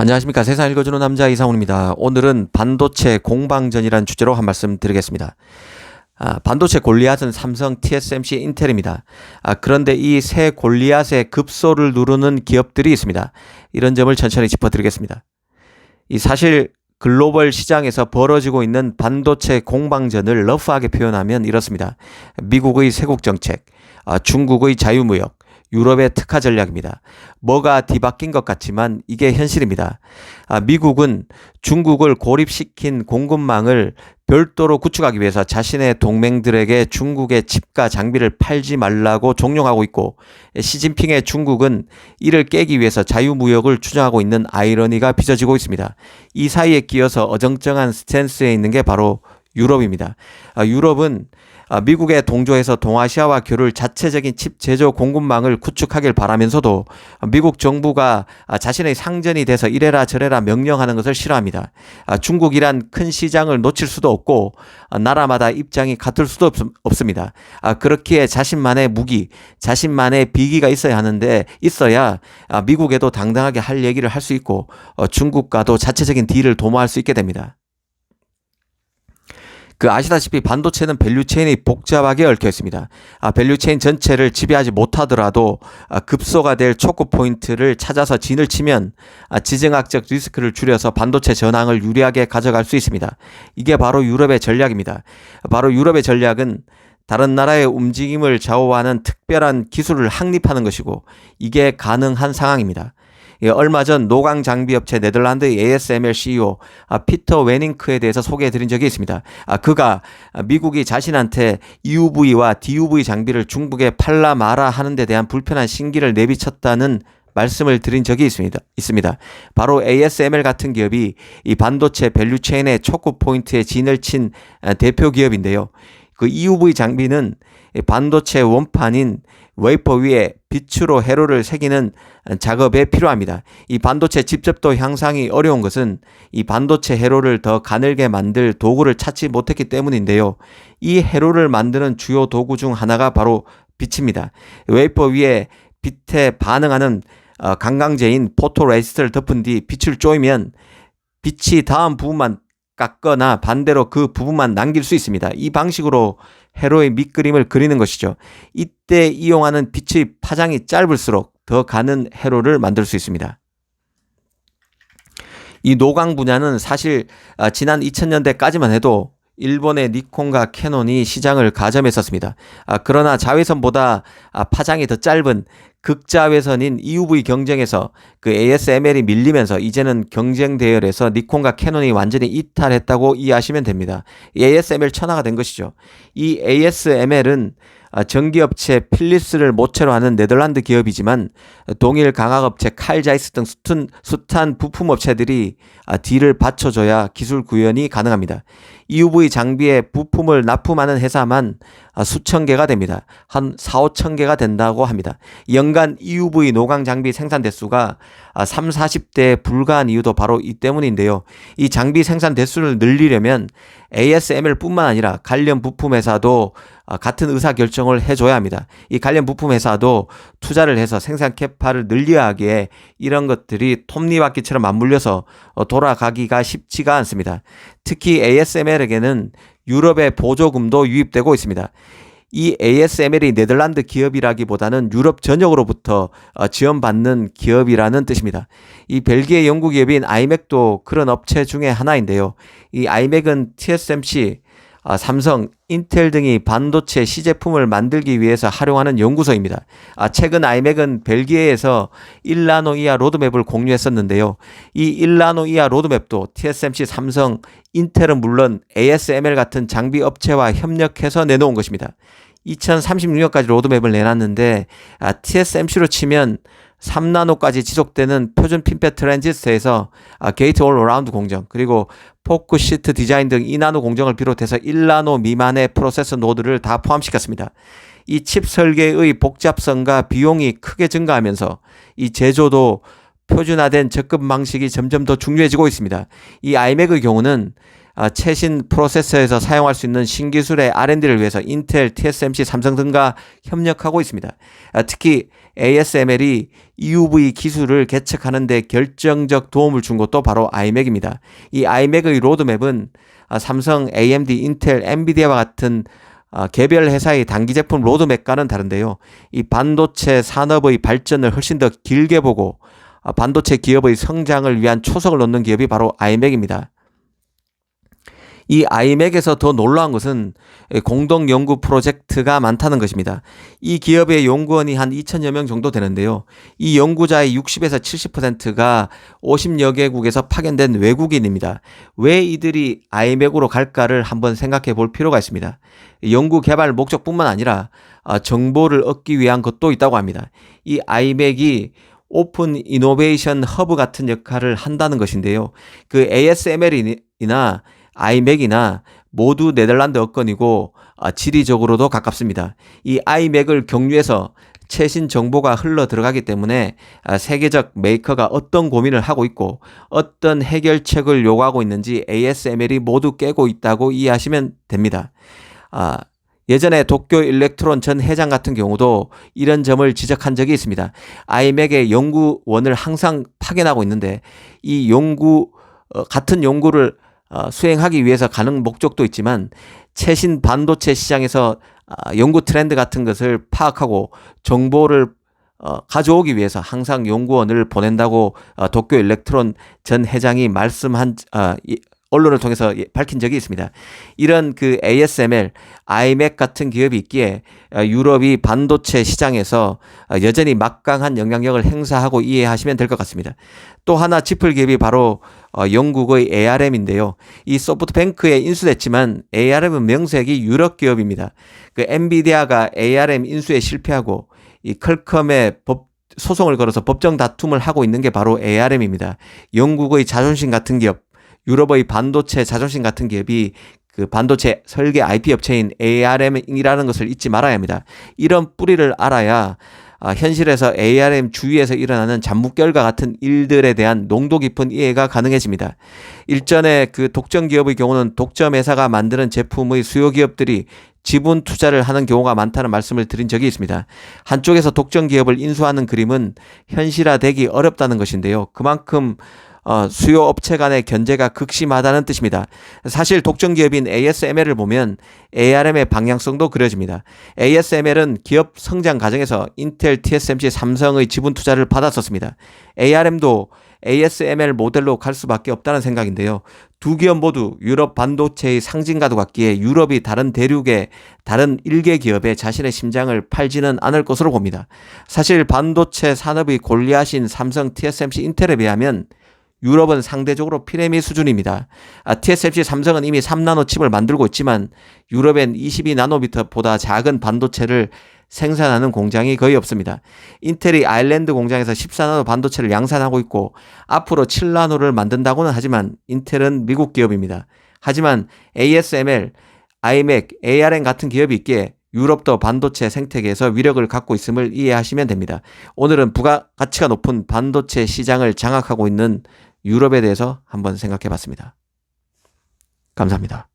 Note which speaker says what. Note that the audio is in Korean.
Speaker 1: 안녕하십니까. 세상 읽어주는 남자 이상훈입니다. 오늘은 반도체 공방전이라는 주제로 한 말씀 드리겠습니다. 반도체 골리앗은 삼성, TSMC, 인텔입니다. 그런데 이 세 골리앗의 급소를 누르는 기업들이 있습니다. 이런 점을 천천히 짚어드리겠습니다. 사실 글로벌 시장에서 벌어지고 있는 반도체 공방전을 러프하게 표현하면 이렇습니다. 미국의 세국 정책, 중국의 자유무역, 유럽의 특화 전략입니다. 뭐가 뒤바뀐 것 같지만 이게 현실입니다. 미국은 중국을 고립시킨 공급망을 별도로 구축하기 위해서 자신의 동맹들에게 중국의 칩과 장비를 팔지 말라고 종용하고 있고, 시진핑의 중국은 이를 깨기 위해서 자유무역을 주장하고 있는 아이러니가 빚어지고 있습니다. 이 사이에 끼어서 어정쩡한 스탠스에 있는 게 바로 유럽입니다. 유럽은 미국에 동조해서 동아시아와 교류를 자체적인 칩 제조 공급망을 구축하길 바라면서도 미국 정부가 자신의 상전이 돼서 이래라 저래라 명령하는 것을 싫어합니다. 중국이란 큰 시장을 놓칠 수도 없고 나라마다 입장이 같을 수도 없습니다. 그렇기에 자신만의 무기, 자신만의 비기가 있어야 미국에도 당당하게 할 얘기를 할 수 있고 중국과도 자체적인 딜을 도모할 수 있게 됩니다. 아시다시피 반도체는 밸류체인이 복잡하게 얽혀 있습니다. 밸류체인 전체를 지배하지 못하더라도 급소가 될 초크 포인트를 찾아서 진을 치면 지정학적 리스크를 줄여서 반도체 전황을 유리하게 가져갈 수 있습니다. 이게 바로 유럽의 전략입니다. 바로 유럽의 전략은 다른 나라의 움직임을 좌우하는 특별한 기술을 확립하는 것이고, 이게 가능한 상황입니다. 얼마 전 노광 장비업체 네덜란드 ASML CEO 피터 웨닝크에 대해서 소개해드린 적이 있습니다. 그가 미국이 자신한테 EUV와 DUV 장비를 중국에 팔라 마라 하는 데 대한 불편한 신기를 내비쳤다는 말씀을 드린 적이 있습니다. 바로 ASML 같은 기업이 이 반도체 밸류체인의 초크 포인트에 진을 친 대표 기업인데요. EUV 장비는 반도체 원판인 웨이퍼 위에 빛으로 회로를 새기는 작업에 필요합니다. 이 반도체 집접도 향상이 어려운 것은 이 반도체 회로를 더 가늘게 만들 도구를 찾지 못했기 때문인데요. 이 회로를 만드는 주요 도구 중 하나가 바로 빛입니다. 웨이퍼 위에 빛에 반응하는 강강제인 포토레시스트를 덮은 뒤 빛을 쪼이면 빛이 다음 부분만 깎거나 반대로 그 부분만 남길 수 있습니다. 이 방식으로 회로의 밑그림을 그리는 것이죠. 이때 이용하는 빛의 파장이 짧을수록 더 가는 회로를 만들 수 있습니다. 이 노광 분야는 사실 지난 2000년대까지만 해도 일본의 니콘과 캐논이 시장을 가점했었습니다. 그러나 자외선보다 파장이 더 짧은 극자외선인 EUV 경쟁에서 ASML이 밀리면서 이제는 경쟁 대열에서 니콘과 캐논이 완전히 이탈했다고 이해하시면 됩니다. ASML 천하가 된 것이죠. 이 ASML은 전기업체 필립스를 모체로 하는 네덜란드 기업이지만 동일 강화업체 칼 자이스 등 숱한 부품업체들이 딜을 받쳐줘야 기술 구현이 가능합니다. EUV 장비에 부품을 납품하는 회사만 수천 개가 됩니다. 한 4, 5천 개가 된다고 합니다. 연간 EUV 노광 장비 생산 대수가 3, 40대에 불과한 이유도 바로 이 때문인데요. 이 장비 생산 대수를 늘리려면 ASML뿐만 아니라 관련 부품 회사도 같은 의사결정을 해줘야 합니다. 이 관련 부품 회사도 투자를 해서 생산 캐파를 늘려야 하기에 이런 것들이 톱니바퀴처럼 맞물려서 돌아가기가 쉽지가 않습니다. 특히 ASML에게는 유럽의 보조금도 유입되고 있습니다. 이 ASML이 네덜란드 기업이라기보다는 유럽 전역으로부터 지원받는 기업이라는 뜻입니다. 이 벨기에 연구기업인 아이맥도 그런 업체 중에 하나인데요. 이 아이맥은 TSMC, 삼성, 인텔 등이 반도체 시제품을 만들기 위해서 활용하는 연구소입니다. 최근 아이맥은 벨기에에서 1나노 이하 로드맵을 공유했었는데요. 이 1나노 이하 로드맵도 TSMC, 삼성, 인텔은 물론 ASML 같은 장비 업체와 협력해서 내놓은 것입니다. 2036년까지 로드맵을 내놨는데 TSMC로 치면 3나노까지 지속되는 표준 핀팻 트랜지스터에서 게이트 올 어라운드 공정, 그리고 포크 시트 디자인 등 2나노 공정을 비롯해서 1나노 미만의 프로세서 노드를 다 포함시켰습니다. 이 칩 설계의 복잡성과 비용이 크게 증가하면서 이 제조도 표준화된 접근 방식이 점점 더 중요해지고 있습니다. 이 아이맥의 경우는 최신 프로세서에서 사용할 수 있는 신기술의 R&D를 위해서 인텔, TSMC, 삼성 등과 협력하고 있습니다. 특히 ASML이 EUV 기술을 개척하는 데 결정적 도움을 준 것도 바로 아이맥입니다. 이 아이맥의 로드맵은 삼성, AMD, 인텔, 엔비디아와 같은 개별 회사의 단기 제품 로드맵과는 다른데요. 이 반도체 산업의 발전을 훨씬 더 길게 보고 반도체 기업의 성장을 위한 초석을 놓는 기업이 바로 아이맥입니다. 이 아이맥에서 더 놀라운 것은 공동 연구 프로젝트가 많다는 것입니다. 이 기업의 연구원이 한 2,000여 명 정도 되는데요. 이 연구자의 60에서 70%가 50여 개국에서 파견된 외국인입니다. 왜 이들이 아이맥으로 갈까를 한번 생각해 볼 필요가 있습니다. 연구 개발 목적뿐만 아니라 정보를 얻기 위한 것도 있다고 합니다. 이 아이맥이 오픈 이노베이션 허브 같은 역할을 한다는 것인데요. 그 ASML이나 아이맥이나 모두 네덜란드 어권이고 지리적으로도 가깝습니다. 이 아이맥을 경유해서 최신 정보가 흘러 들어가기 때문에 세계적 메이커가 어떤 고민을 하고 있고 어떤 해결책을 요구하고 있는지 ASML이 모두 깨고 있다고 이해하시면 됩니다. 예전에 도쿄 일렉트론 전 회장 같은 경우도 이런 점을 지적한 적이 있습니다. 아이맥의 연구원을 항상 파견하고 있는데 이 같은 연구를 수행하기 위해서 가는 목적도 있지만 최신 반도체 시장에서 연구 트렌드 같은 것을 파악하고 정보를 가져오기 위해서 항상 연구원을 보낸다고 도쿄 일렉트론 전 회장이 말씀한 언론을 통해서 밝힌 적이 있습니다. 이런 그 ASML, 아이맥 같은 기업이 있기에 유럽이 반도체 시장에서 여전히 막강한 영향력을 행사하고 이해하시면 될 것 같습니다. 또 하나 짚을 기업이 바로 영국의 ARM인데요. 이 소프트뱅크에 인수됐지만 ARM은 명색이 유럽 기업입니다. 그 엔비디아가 ARM 인수에 실패하고 이 퀄컴의 소송을 걸어서 법정 다툼을 하고 있는 게 바로 ARM입니다. 영국의 자존심 같은 기업, 유럽의 반도체 자존심 같은 기업이 그 반도체 설계 IP 업체인 ARM이라는 것을 잊지 말아야 합니다. 이런 뿌리를 알아야 현실에서 ARM 주위에서 일어나는 잠묵결과 같은 일들에 대한 농도 깊은 이해가 가능해집니다. 일전에 그 독점 기업의 경우는 독점 회사가 만드는 제품의 수요 기업들이 지분 투자를 하는 경우가 많다는 말씀을 드린 적이 있습니다. 한쪽에서 독점 기업을 인수하는 그림은 현실화되기 어렵다는 것인데요. 그만큼 수요 업체 간의 견제가 극심하다는 뜻입니다. 사실 독점 기업인 ASML을 보면 ARM의 방향성도 그려집니다. ASML은 기업 성장 과정에서 인텔, TSMC, 삼성의 지분 투자를 받았었습니다. ARM도 ASML 모델로 갈 수밖에 없다는 생각인데요. 두 기업 모두 유럽 반도체의 상징과도 같기에 유럽이 다른 대륙의 다른 일개 기업에 자신의 심장을 팔지는 않을 것으로 봅니다. 사실 반도체 산업의 골리앗인 삼성, TSMC, 인텔에 비하면 유럽은 상대적으로 피레미 수준입니다. TSMC, 삼성은 이미 3나노 칩을 만들고 있지만 유럽엔 22나노미터보다 작은 반도체를 생산하는 공장이 거의 없습니다. 인텔이 아일랜드 공장에서 14나노 반도체를 양산하고 있고 앞으로 7나노를 만든다고는 하지만 인텔은 미국 기업입니다. 하지만 ASML, 아이맥, ARM 같은 기업이 있기에 유럽도 반도체 생태계에서 위력을 갖고 있음을 이해하시면 됩니다. 오늘은 부가가치가 높은 반도체 시장을 장악하고 있는 유럽에 대해서 한번 생각해 봤습니다. 감사합니다.